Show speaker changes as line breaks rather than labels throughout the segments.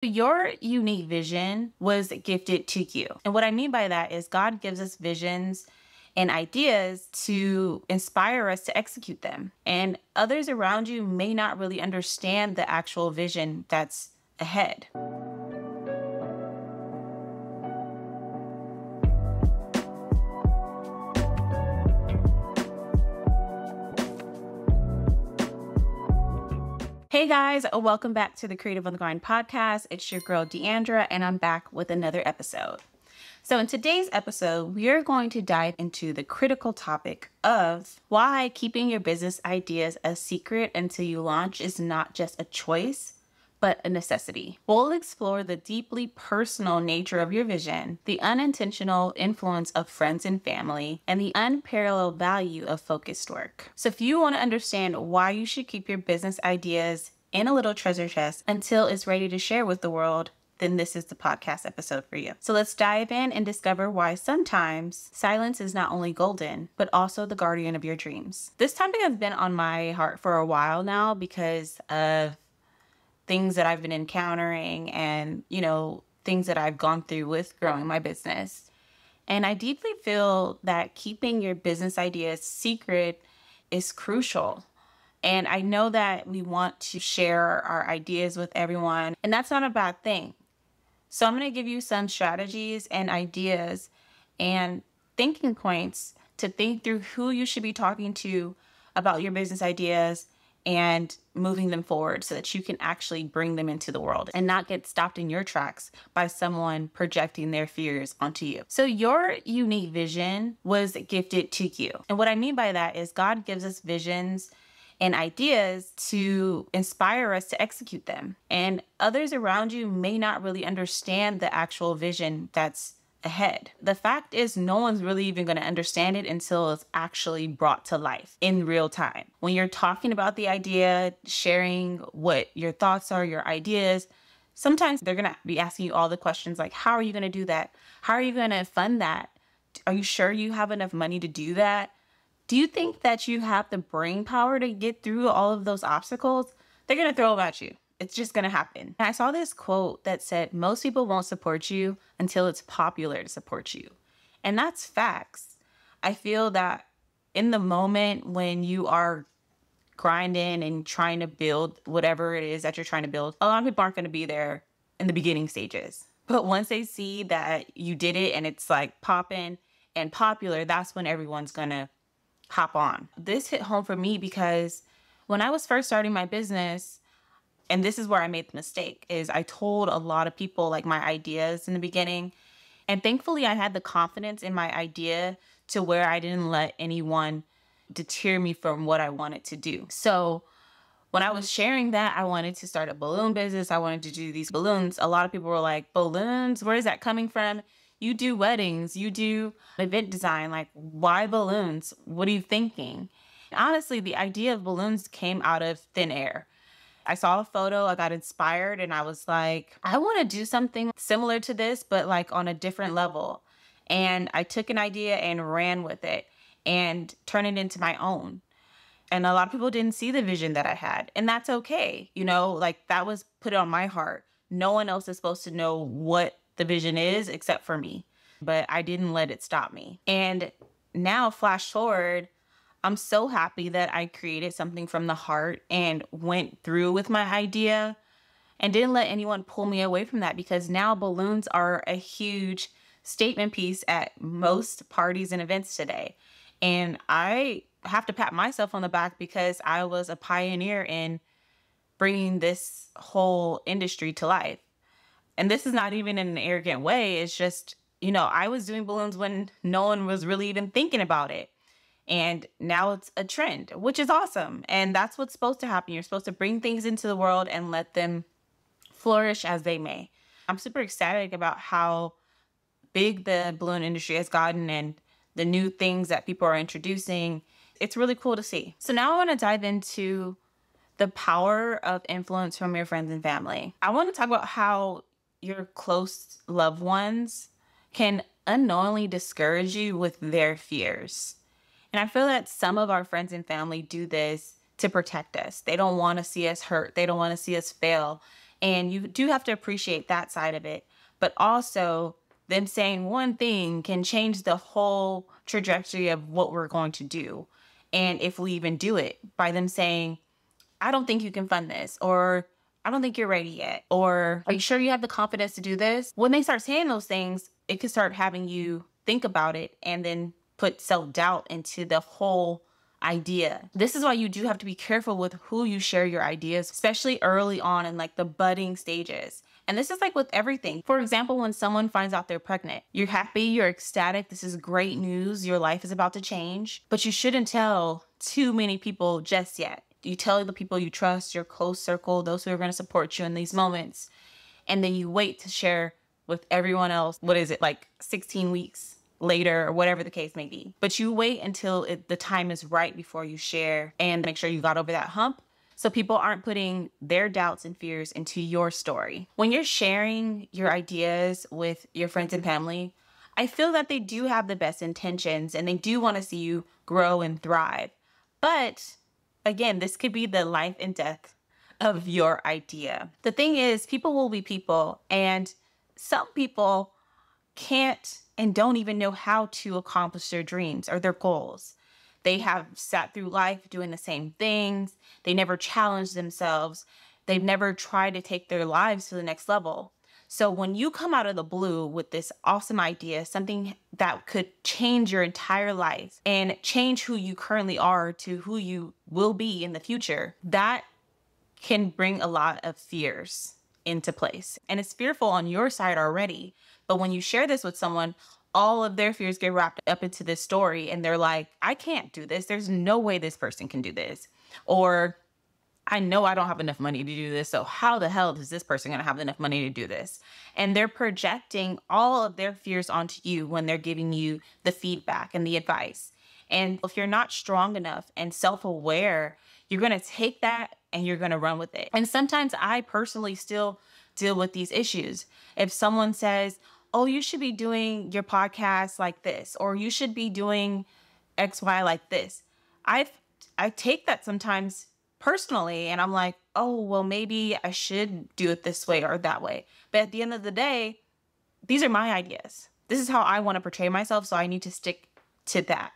Your unique vision was gifted to you. And what I mean by that is God gives us visions and ideas to inspire us to execute them. And others around you may not really understand the actual vision that's ahead. Hey guys, welcome back to the Creative on the Grind podcast. It's your girl DeAndra, and I'm back with another episode. So in today's episode, we are going to dive into the critical topic of why keeping your business ideas a secret until you launch is not just a choice, but a necessity. We'll explore the deeply personal nature of your vision, the unintentional influence of friends and family, and the unparalleled value of focused work. So if you want to understand why you should keep your business ideas in a little treasure chest until it's ready to share with the world, then this is the podcast episode for you. So let's dive in and discover why sometimes silence is not only golden, but also the guardian of your dreams. This topic has been on my heart for a while now because of things that I've been encountering and, things that I've gone through with growing my business. And I deeply feel that keeping your business ideas secret is crucial. And I know that we want to share our ideas with everyone, and that's not a bad thing. So I'm going to give you some strategies and ideas and thinking points to think through who you should be talking to about your business ideas and moving them forward so that you can actually bring them into the world and not get stopped in your tracks by someone projecting their fears onto you. So your unique vision was gifted to you. And what I mean by that is God gives us visions and ideas to inspire us to execute them. And others around you may not really understand the actual vision that's ahead. The fact is, no one's really even going to understand it until it's actually brought to life in real time. When you're talking about the idea, sharing what your thoughts are, your ideas, sometimes they're going to be asking you all the questions like, how are you going to do that? How are you going to fund that? Are you sure you have enough money to do that? Do you think that you have the brain power to get through all of those obstacles? They're going to throw them at you. It's just going to happen. And I saw this quote that said, most people won't support you until it's popular to support you. And that's facts. I feel that in the moment when you are grinding and trying to build whatever it is that you're trying to build, a lot of people aren't going to be there in the beginning stages. But once they see that you did it and it's like popping and popular, that's when everyone's going to hop on. This hit home for me because when I was first starting my business, and this is where I made the mistake, is I told a lot of people like my ideas in the beginning. And thankfully I had the confidence in my idea to where I didn't let anyone deter me from what I wanted to do. So when I was sharing that I wanted to start a balloon business, I wanted to do these balloons, a lot of people were like, balloons? Where is that coming from? You do weddings, you do event design, like why balloons? What are you thinking? Honestly, the idea of balloons came out of thin air. I saw a photo, I got inspired, and I was like, I want to do something similar to this, but like on a different level. And I took an idea and ran with it and turned it into my own. And a lot of people didn't see the vision that I had. And that's okay. Like that was put on my heart. No one else is supposed to know what the vision is except for me. But I didn't let it stop me. And now flash forward, I'm so happy that I created something from the heart and went through with my idea and didn't let anyone pull me away from that, because now balloons are a huge statement piece at most parties and events today. And I have to pat myself on the back because I was a pioneer in bringing this whole industry to life. And this is not even in an arrogant way. It's just, I was doing balloons when no one was really even thinking about it. And now it's a trend, which is awesome. And that's what's supposed to happen. You're supposed to bring things into the world and let them flourish as they may. I'm super excited about how big the balloon industry has gotten and the new things that people are introducing. It's really cool to see. So now I want to dive into the power of influence from your friends and family. I want to talk about how your close loved ones can unknowingly discourage you with their fears. And I feel that some of our friends and family do this to protect us. They don't want to see us hurt. They don't want to see us fail. And you do have to appreciate that side of it. But also, them saying one thing can change the whole trajectory of what we're going to do. And if we even do it, by them saying, I don't think you can fund this, or I don't think you're ready yet, or are you sure you have the confidence to do this? When they start saying those things, it could start having you think about it and then put self-doubt into the whole idea. This is why you do have to be careful with who you share your ideas, especially early on in like the budding stages. And this is like with everything. For example, when someone finds out they're pregnant, you're happy, you're ecstatic, this is great news, your life is about to change, but you shouldn't tell too many people just yet. You tell the people you trust, your close circle, those who are going to support you in these moments. And then you wait to share with everyone else. What is it, like 16 weeks later or whatever the case may be. But you wait until the time is right before you share and make sure you got over that hump, so people aren't putting their doubts and fears into your story. When you're sharing your ideas with your friends and family, I feel that they do have the best intentions and they do want to see you grow and thrive. But again, this could be the life and death of your idea. The thing is, people will be people, and some people can't and don't even know how to accomplish their dreams or their goals. They have sat through life doing the same things. They never challenged themselves. They've never tried to take their lives to the next level. So when you come out of the blue with this awesome idea, something that could change your entire life and change who you currently are to who you will be in the future, that can bring a lot of fears into place. And it's fearful on your side already. But when you share this with someone, all of their fears get wrapped up into this story and they're like, I can't do this. There's no way this person can do this. Or I know I don't have enough money to do this. So how the hell is this person going to have enough money to do this? And they're projecting all of their fears onto you when they're giving you the feedback and the advice. And if you're not strong enough and self-aware, you're going to take that and you're going to run with it. And sometimes I personally still deal with these issues. If someone says, oh, you should be doing your podcast like this, or you should be doing XY like this, I take that sometimes personally, and I'm like, oh, well, maybe I should do it this way or that way. But at the end of the day, these are my ideas. This is how I want to portray myself, so I need to stick to that.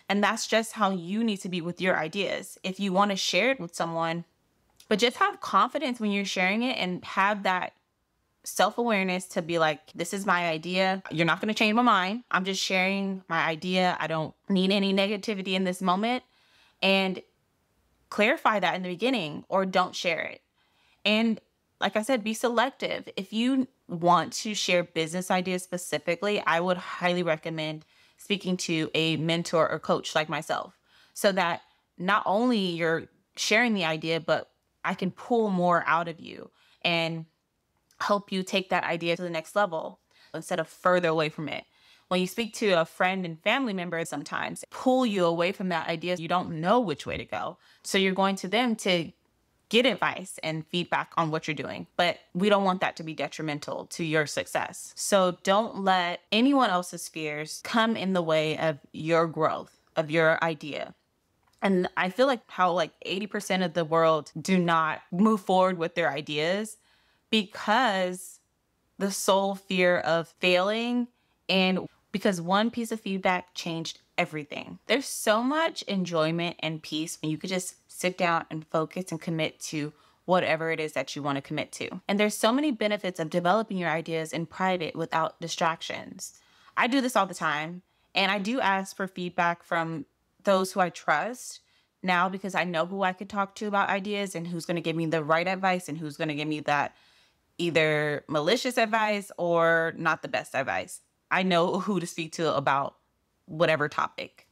And that's just how you need to be with your ideas. If you want to share it with someone, but just have confidence when you're sharing it and have that self-awareness to be like, this is my idea. You're not going to change my mind. I'm just sharing my idea. I don't need any negativity in this moment. And clarify that in the beginning, or don't share it. And like I said, be selective. If you want to share business ideas specifically, I would highly recommend speaking to a mentor or coach like myself, so that not only you're sharing the idea, but I can pull more out of you and help you take that idea to the next level instead of further away from it. When you speak to a friend and family member, sometimes pull you away from that idea. You don't know which way to go. So you're going to them to get advice and feedback on what you're doing. But we don't want that to be detrimental to your success. So don't let anyone else's fears come in the way of your growth, of your idea. And I feel like how 80% of the world do not move forward with their ideas because the sole fear of failing, and because one piece of feedback changed everything. There's so much enjoyment and peace when you could just sit down and focus and commit to whatever it is that you want to commit to. And there's so many benefits of developing your ideas in private without distractions. I do this all the time, and I do ask for feedback from those who I trust now, because I know who I could talk to about ideas and who's going to give me the right advice and who's going to give me that either malicious advice or not the best advice. I know who to speak to about whatever topic.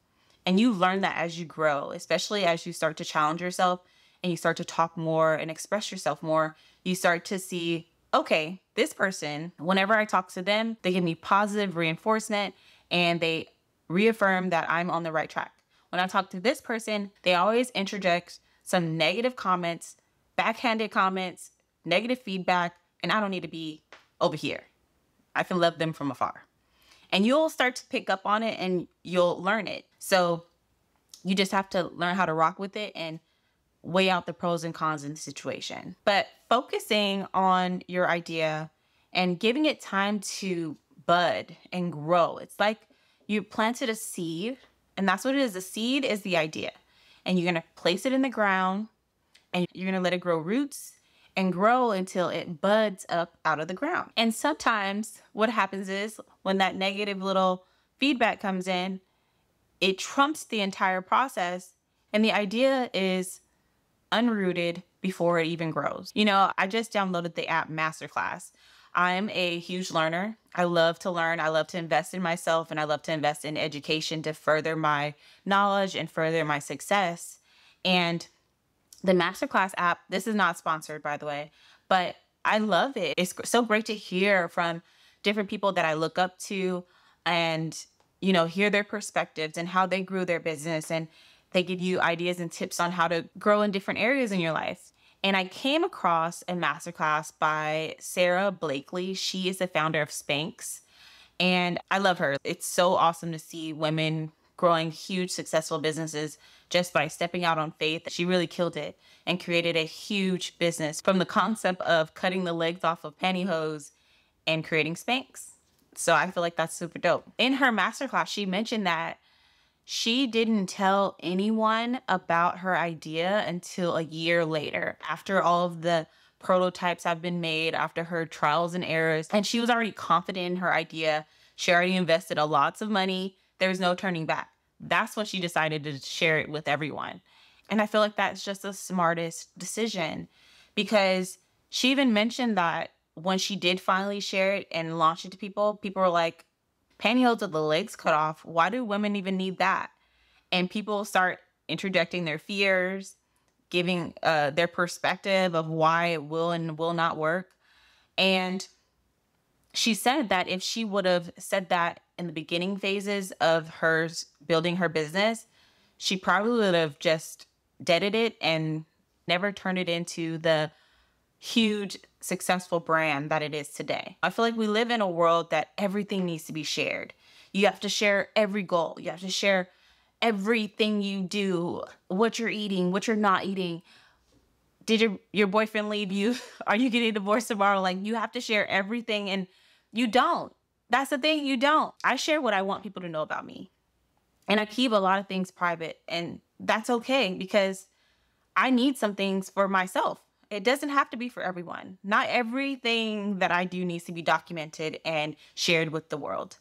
And you learn that as you grow, especially as you start to challenge yourself and you start to talk more and express yourself more. You start to see, okay, this person, whenever I talk to them, they give me positive reinforcement and they reaffirm that I'm on the right track. When I talk to this person, they always interject some negative comments, backhanded comments, negative feedback, and I don't need to be over here. I can love them from afar. And you'll start to pick up on it and you'll learn it. So you just have to learn how to rock with it and weigh out the pros and cons in the situation. But focusing on your idea and giving it time to bud and grow. It's like you planted a seed, and that's what it is. The seed is the idea. And you're going to place it in the ground and you're going to let it grow roots and grow until it buds up out of the ground. And sometimes what happens is when that negative little feedback comes in, it trumps the entire process. And the idea is unrooted before it even grows. You know, I just downloaded the app Masterclass. I'm a huge learner. I love to learn. I love to invest in myself, and I love to invest in education to further my knowledge and further my success. And the Masterclass app, this is not sponsored, by the way, but I love it. It's so great to hear from different people that I look up to and, you know, hear their perspectives and how they grew their business. And they give you ideas and tips on how to grow in different areas in your life. And I came across a masterclass by Sarah Blakely. She is the founder of Spanx, and I love her. It's so awesome to see women growing huge, successful businesses just by stepping out on faith. She really killed it and created a huge business from the concept of cutting the legs off of pantyhose and creating Spanx. So I feel like that's super dope. In her masterclass, she mentioned that she didn't tell anyone about her idea until a year later, after all of the prototypes have been made, after her trials and errors. And she was already confident in her idea. She already invested a lots of money. There's no turning back. That's when she decided to share it with everyone. And I feel like that's just the smartest decision, because she even mentioned that when she did finally share it and launch it to people, people were like, pantyhose with the legs cut off, why do women even need that? And people start interjecting their fears, giving their perspective of why it will and will not work. And she said that if she would have said that in the beginning phases of her building her business, she probably would have just deaded it and never turned it into the huge successful brand that it is today. I feel like we live in a world that everything needs to be shared. You have to share every goal. You have to share everything you do, what you're eating, what you're not eating. Did your boyfriend leave you? Are you getting divorced tomorrow? Like, you have to share everything, and you don't. That's the thing, you don't. I share what I want people to know about me. And I keep a lot of things private, and that's okay, because I need some things for myself. It doesn't have to be for everyone. Not everything that I do needs to be documented and shared with the world.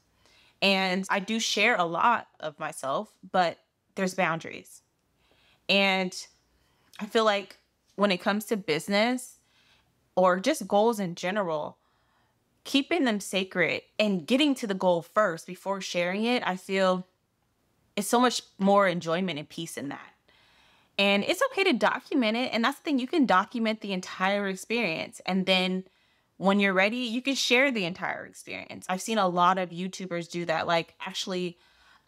And I do share a lot of myself, but there's boundaries. And I feel like when it comes to business or just goals in general, keeping them sacred and getting to the goal first before sharing it, I feel it's so much more enjoyment and peace in that. And it's okay to document it. And that's the thing, you can document the entire experience. And then when you're ready, you can share the entire experience. I've seen a lot of YouTubers do that. Like actually,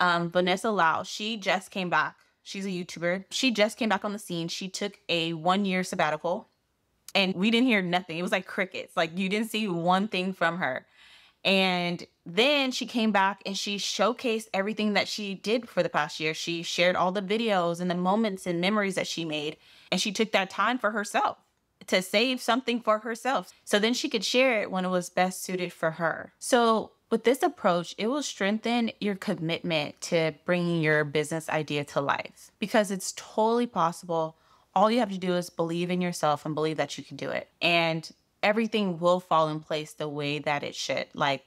Vanessa Lau, she just came back. She's a YouTuber. She just came back on the scene. She took a 1-year sabbatical and we didn't hear nothing. It was like crickets. Like you didn't see one thing from her. And then she came back and she showcased everything that she did for the past year. She shared all the videos and the moments and memories that she made. And she took that time for herself to save something for herself. So then she could share it when it was best suited for her. So with this approach, it will strengthen your commitment to bringing your business idea to life, because it's totally possible. All you have to do is believe in yourself and believe that you can do it. And everything will fall in place the way that it should. Like,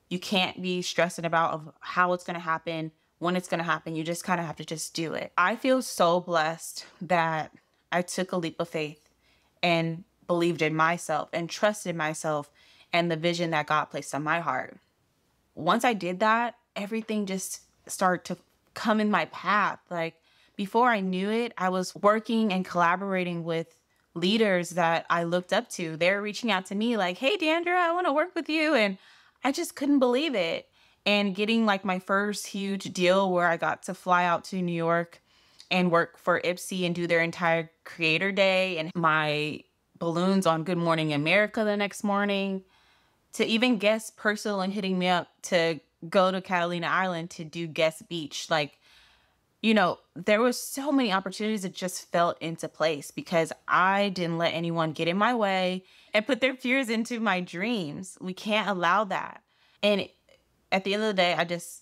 you can't be stressing about of how it's going to happen, when it's going to happen. You just kind of have to just do it. I feel so blessed that I took a leap of faith and believed in myself and trusted myself and the vision that God placed on my heart. Once I did that, everything just started to come in my path. Like, before I knew it, I was working and collaborating with leaders that I looked up to. They're reaching out to me like, hey, DeAndra, I want to work with you. And I just couldn't believe it. And getting like my first huge deal where I got to fly out to New York and work for Ipsy and do their entire creator day and my balloons on Good Morning America the next morning, to even guest personally hitting me up to go to Catalina Island to do guest beach. Like, there was so many opportunities that just fell into place because I didn't let anyone get in my way and put their fears into my dreams. We can't allow that. And at the end of the day,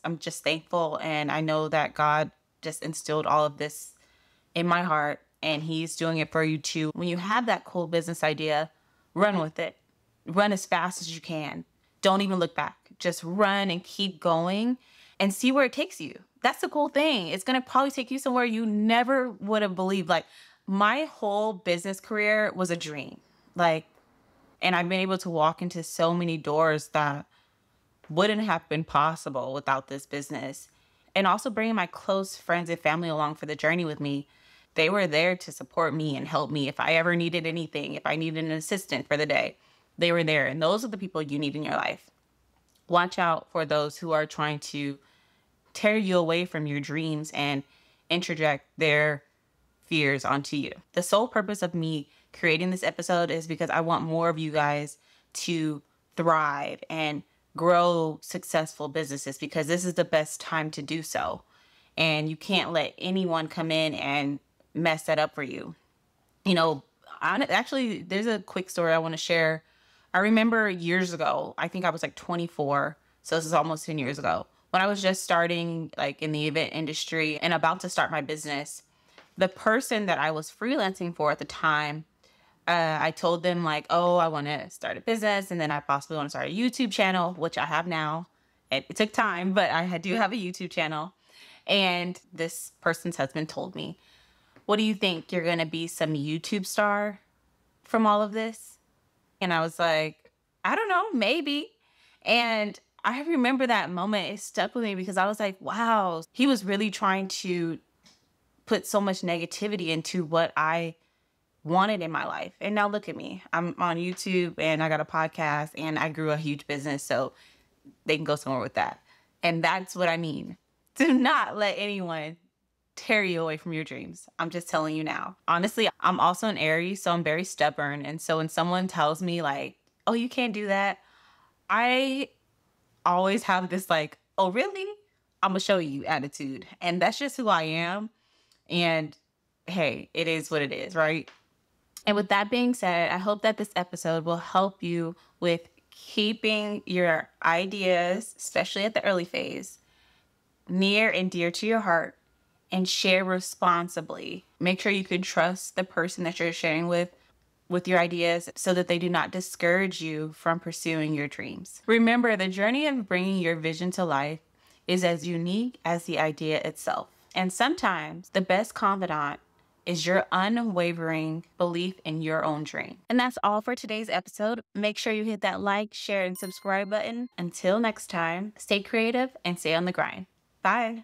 I'm just thankful. And I know that God just instilled all of this in my heart, and he's doing it for you too. When you have that cool business idea, run with it. Run as fast as you can. Don't even look back. Just run and keep going and see where it takes you. That's the cool thing. It's going to probably take you somewhere you never would have believed. Like, my whole business career was a dream. And I've been able to walk into so many doors that wouldn't have been possible without this business. And also bringing my close friends and family along for the journey with me. They were there to support me and help me if I ever needed anything, if I needed an assistant for the day. They were there. And those are the people you need in your life. Watch out for those who are trying to tear you away from your dreams and interject their fears onto you. The sole purpose of me creating this episode is because I want more of you guys to thrive and grow successful businesses, because this is the best time to do so. And you can't let anyone come in and mess that up for you. Actually, there's a quick story I want to share. I remember years ago, I think I was like 24. So this is almost 10 years ago, when I was just starting in the event industry and about to start my business. The person that I was freelancing for at the time, I told them oh, I want to start a business, and then I possibly want to start a YouTube channel, which I have now. It took time, but I do have a YouTube channel. And this person's husband told me, "What do you think? You're going to be some YouTube star from all of this?" And I was like, "I don't know, maybe." And I remember that moment. It stuck with me because I was like, wow, he was really trying to put so much negativity into what I wanted in my life. And now look at me. I'm on YouTube and I got a podcast and I grew a huge business. So they can go somewhere with that. And that's what I mean. Do not let anyone tear you away from your dreams. I'm just telling you now. Honestly, I'm also an Aries, so I'm very stubborn. And so when someone tells me oh, you can't do that, I always have this oh, really? I'm going to show you attitude. And that's just who I am. And hey, it is what it is, right? And with that being said, I hope that this episode will help you with keeping your ideas, especially at the early phase, near and dear to your heart, and share responsibly. Make sure you can trust the person that you're sharing with your ideas so that they do not discourage you from pursuing your dreams. Remember, the journey of bringing your vision to life is as unique as the idea itself. And sometimes the best confidant is your unwavering belief in your own dream. And that's all for today's episode. Make sure you hit that like, share, and subscribe button. Until next time, stay creative and stay on the grind. Bye.